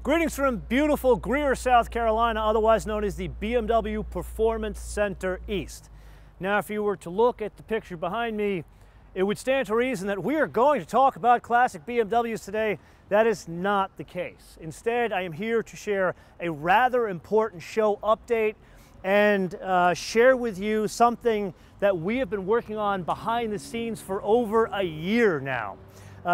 Greetings from beautiful Greer, South Carolina, otherwise known as the BMW Performance Center East. Now, if you were to look at the picture behind me, it would stand to reason that we are going to talk about classic BMWs today. That is not the case. Instead, I am here to share a rather important show update and share with you something that we have been working on behind the scenes for over a year now.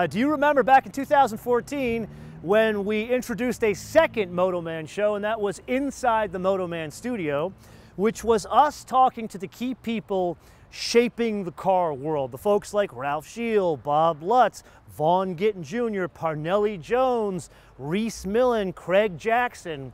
Do you remember back in 2014 when we introduced a second MotoMan show, and that was inside the MotoMan Studio, which was us talking to the key people shaping the car world. The folks like Ralph Scheel, Bob Lutz, Vaughn Gittin Jr., Parnelli Jones, Reese Millen, Craig Jackson.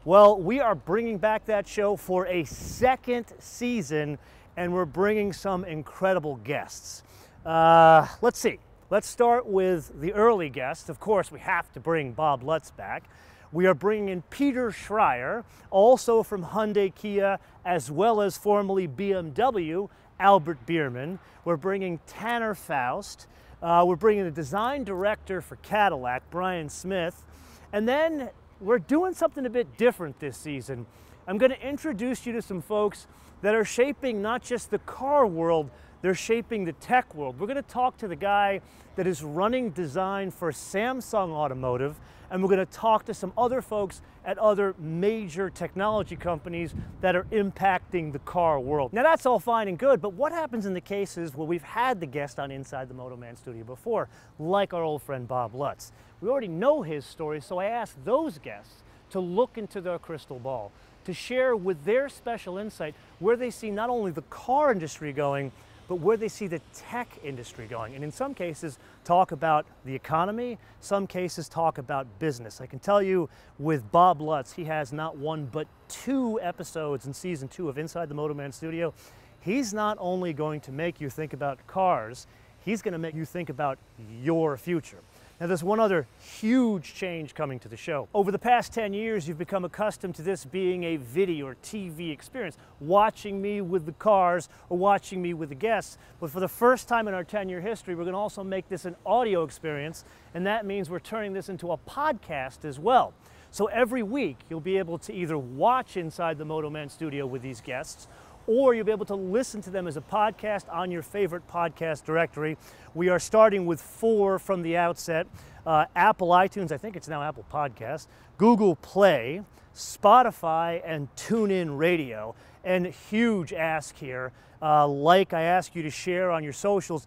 Well, we are bringing back that show for a second season, and we're bringing some incredible guests. Let's see. Let's start with the early guests. Of course, we have to bring Bob Lutz back. We are bringing in Peter Schreyer, also from Hyundai Kia, as well as formerly BMW, Albert Biermann. We're bringing Tanner Foust. We're bringing the design director for Cadillac, Brian Smith. And then we're doing something a bit different this season. I'm going to introduce you to some folks that are shaping not just the car world, they're shaping the tech world. We're going to talk to the guy that is running design for Samsung Automotive, and we're going to talk to some other folks at other major technology companies that are impacting the car world. Now, that's all fine and good, but what happens in the cases where we've had the guest on Inside the MotoMan Studio before, like our old friend Bob Lutz? We already know his story, so I asked those guests to look into their crystal ball, to share with their special insight where they see not only the car industry going, but where they see the tech industry going. And in some cases, talk about the economy, some cases talk about business. I can tell you with Bob Lutz, he has not one but 2 episodes in season 2 of Inside the MotoMan Studio. He's not only going to make you think about cars, he's going to make you think about your future. Now, there's one other huge change coming to the show. Over the past 10 years, you've become accustomed to this being a video or TV experience, watching me with the cars or watching me with the guests. But for the first time in our 10-year history, we're going to also make this an audio experience, and that means we're turning this into a podcast as well. So every week, you'll be able to either watch Inside the MotoMan Studio with these guests, or you'll be able to listen to them as a podcast on your favorite podcast directory. We are starting with 4 from the outset. Apple iTunes, I think it's now Apple Podcasts, Google Play, Spotify, and TuneIn Radio. And huge ask here, like I ask you to share on your socials,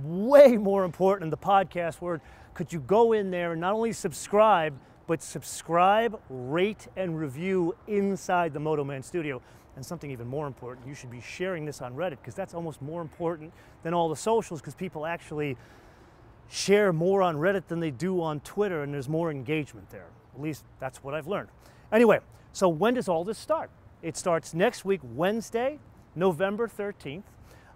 way more important than the podcast word, could you go in there and not only subscribe, but subscribe, rate, and review Inside the MotoMan Studio. And something even more important, you should be sharing this on Reddit, because that's almost more important than all the socials, because people actually share more on Reddit than they do on Twitter, and there's more engagement there. At least that's what I've learned. Anyway, so when does all this start? It starts next week, Wednesday, November 13th.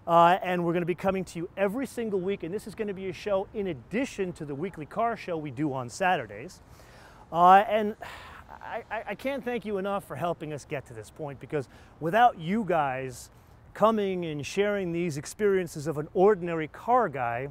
And we're going to be coming to you every single week, and this is going to be a show in addition to the weekly car show we do on Saturdays. And I can't thank you enough for helping us get to this point, because without you guys coming and sharing these experiences of an ordinary car guy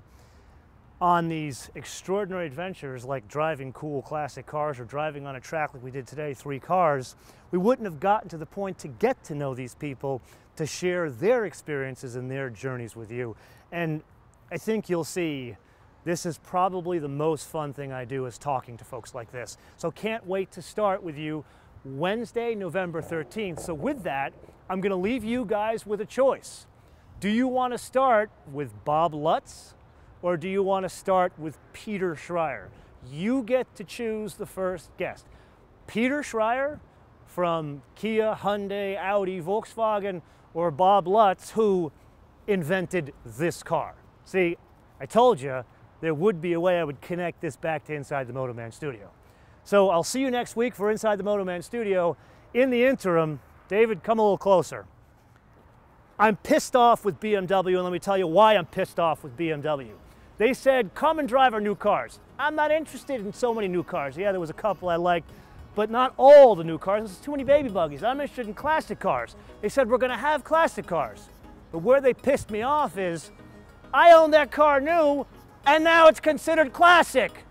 on these extraordinary adventures like driving cool classic cars or driving on a track like we did today, 3 cars, we wouldn't have gotten to the point to get to know these people, to share their experiences and their journeys with you. And I think you'll see this is probably the most fun thing I do, is talking to folks like this. So can't wait to start with you Wednesday, November 13th. So with that, I'm going to leave you guys with a choice. Do you want to start with Bob Lutz, or do you want to start with Peter Schreyer? You get to choose the first guest. Peter Schreyer from Kia, Hyundai, Audi, Volkswagen, or Bob Lutz, who invented this car. See, I told you, there would be a way I would connect this back to Inside the MotoMan Studio. So I'll see you next week for Inside the MotoMan Studio. In the interim, David, come a little closer. I'm pissed off with BMW, and let me tell you why I'm pissed off with BMW. They said, come and drive our new cars. I'm not interested in so many new cars. Yeah, there was a couple I liked, but not all the new cars. There's too many baby buggies. I'm interested in classic cars. They said, we're going to have classic cars. But where they pissed me off is, I own that car new, and now it's considered classic.